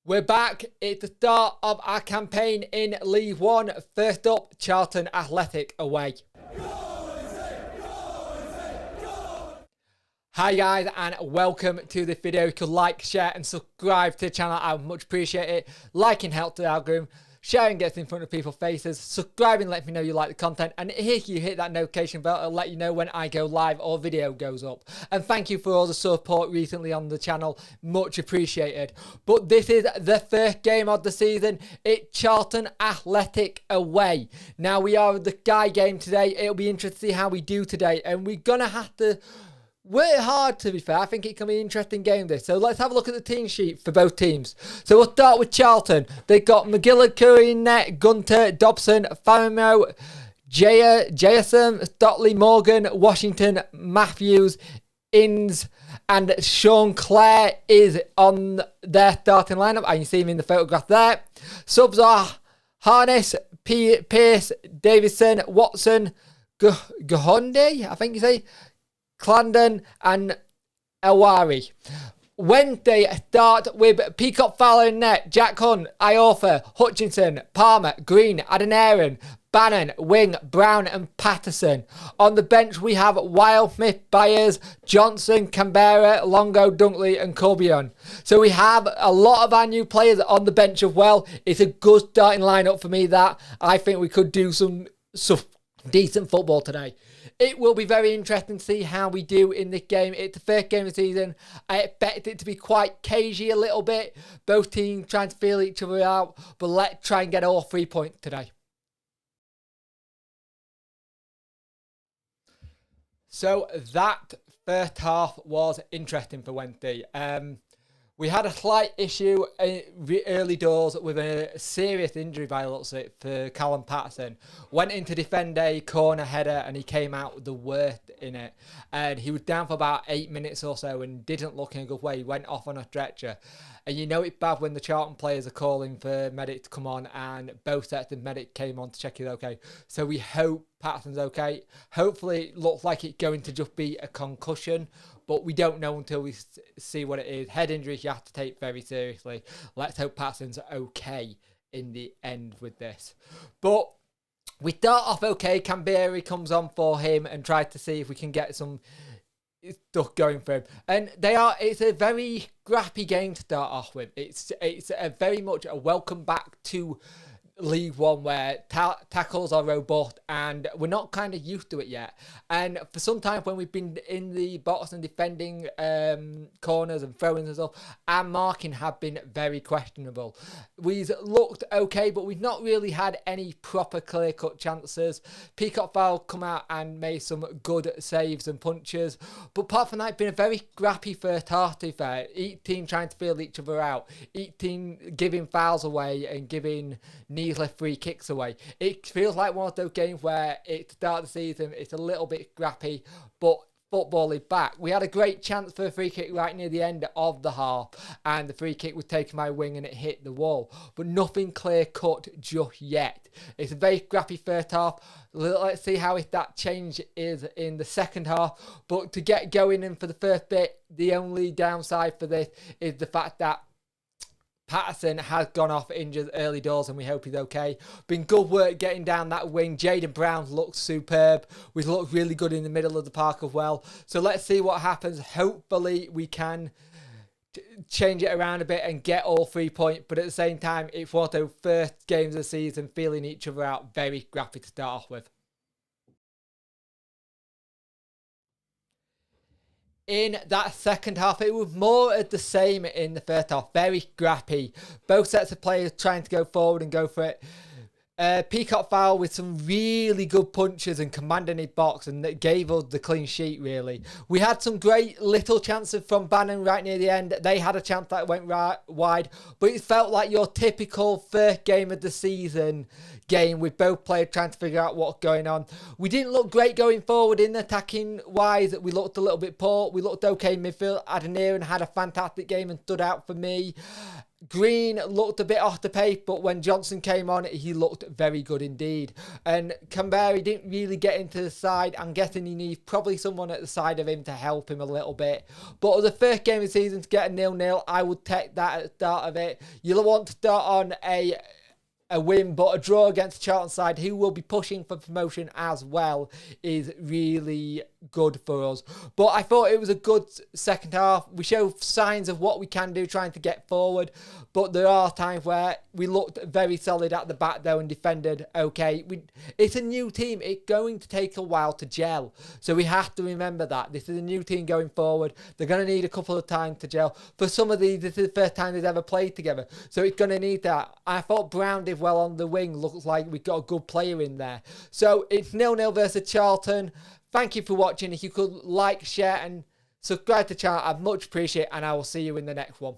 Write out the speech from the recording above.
We're back. It's the start of our campaign in League One. First up, Charlton Athletic away. Hi guys, and welcome to this video. You can like, share and subscribe to the channel. I would much appreciate it. Liking helps the algorithm. Sharing gets in front of people's faces. Subscribing lets me know you like the content. And if you hit that notification bell, it'll let you know when I go live or video goes up. And thank you for all the support recently on the channel. Much appreciated. But this is the first game of the season. It's Charlton Athletic away. Now we are the Sky game today. It'll be interesting to see how we do today. And we're going to have to work hard, to be fair. I think it can be an interesting game, this. So let's have a look at the team sheet for both teams. So we'll start with Charlton. They've got McGill, Curry in net, Gunter, Dobson, Farimo, Jason, Stotley, Morgan, Washington, Matthews, Inns, and Sean Clare is on their starting lineup. And you see him in the photograph there. Subs are Harness, Pierce, Davison, Watson, Gahonde, I think you say, Clandon and Elwari. Wednesday start with Peacock Fowler in net, Jack Hunt, Iorfa, Hutchinson, Palmer, Green, Adeniran, Bannon, Wing, Brown and Patterson. On the bench we have Wildsmith, Byers, Johnson, Canberra, Longo, Dunkley and Corbion. So we have a lot of our new players on the bench as well. It's a good starting lineup for me that I think we could do some decent football today. It will be very interesting to see how we do in this game. It's the first game of the season. I expect it to be quite cagey a little bit. Both teams trying to feel each other out. But let's try and get all 3 points today. So that first half was interesting for Wednesday. We had a slight issue early doors with a serious injury by the looks of it for Callum Patterson. Went in to defend a corner header and he came out the worst in it. And he was down for about 8 minutes or so and didn't look in a good way. He went off on a stretcher. And you know it's bad when the Charlton players are calling for medic to come on, and both sets of medic came on to check he's okay. So we hope Patterson's okay. Hopefully it looks like it's going to just be a concussion, but we don't know until we see what it is. Head injuries you have to take very seriously. Let's hope Patterson's okay in the end with this. But we start off okay. Canberra comes on for him and tries to see if we can get some stuff going for him. And it's a very scrappy game to start off with. It's a very much a welcome back to League One where tackles are robust and we're not kind of used to it yet. And for some time when we've been in the box and defending corners and throw-ins and stuff, our marking have been very questionable. We've looked okay, but we've not really had any proper clear-cut chances. Peacock Fowl come out and made some good saves and punches. But apart from that, it's been a very scrappy first half, to be fair. Each team trying to feel each other out. Each team giving fouls away and giving left free kicks away. It feels like one of those games where at the start of the season it's a little bit scrappy, but football is back. We had a great chance for a free kick right near the end of the half, and the free kick was taken by Wing and it hit the wall, but nothing clear cut just yet. It's a very scrappy first half. Let's see how that change is in the second half. But to get going in for the first bit, the only downside for this is the fact that Patterson has gone off injured early doors and we hope he's okay. Been good work getting down that wing. Jaden Brown looks superb. We looked really good in the middle of the park as well. So let's see what happens. Hopefully we can change it around a bit and get all 3 points. But at the same time, it's one of those first games of the season, feeling each other out. Very scrappy to start off with. In that second half, it was more of the same in the first half. Very scrappy. Both sets of players trying to go forward and go for it. Peacock Fowl with some really good punches and commanding his box, and that gave us the clean sheet, really. We had some great little chances from Bannon right near the end. They had a chance that went right wide, but it felt like your typical first game of the season game with both players trying to figure out what's going on. We didn't look great going forward in attacking wise. We looked a little bit poor. We looked okay in midfield. Adeniran had a fantastic game and stood out for me. Green looked a bit off the pace, but when Johnson came on, he looked very good indeed. And Canberra didn't really get into the side. I'm guessing he needs probably someone at the side of him to help him a little bit. But as the first game of the season to get a 0-0, I would take that at the start of it. You'll want to start on a win, but a draw against Charlton side, who will be pushing for promotion as well, is really good for us. But I thought it was a good second half. We showed signs of what we can do trying to get forward, but there are times where we looked very solid at the back though and defended okay. It's a new team. It's going to take a while to gel, so we have to remember that. This is a new team going forward. They're going to need a couple of times to gel. For some of these, this is the first time they've ever played together, so it's going to need that. I thought Brown did well on the wing. Looks like we've got a good player in there. So it's 0-0 versus Charlton. Thank you for watching. If you could like, share and subscribe to the channel, I'd much appreciate it, and I will see you in the next one.